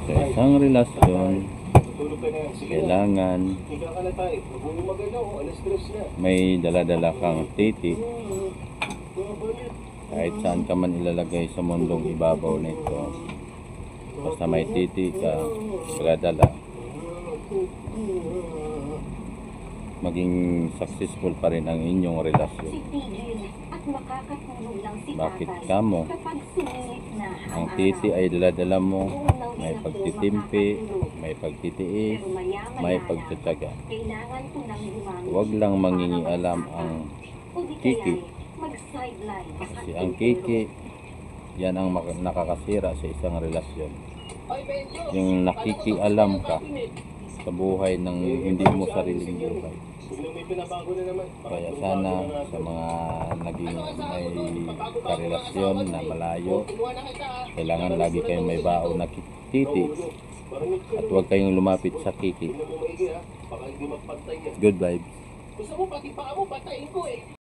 Sa isang relasyon, kailangan may dala-dala kang titi. Kahit saan ka man ilalagay sa mundong ibabaw nito, basta may titi ka, dala-dala, maging successful pa rin ang inyong relasyon. Bakit ka mo? Ang titi ay dala-dala mo, may pagtitimpi, may pagtitiis, may pagtsatsaga. Huwag lang mangingialam ang kiki. Kasi ang kiki, yan ang nakakasira sa isang relasyon. Yung nakikialam ka sa buhay ng hindi mo sariling buhay. Kaya sana sa mga naging may karelasyon na malayo, kailangan lagi kayong may baon na titi at huwag kayong lumapit sa kiki. Good vibes.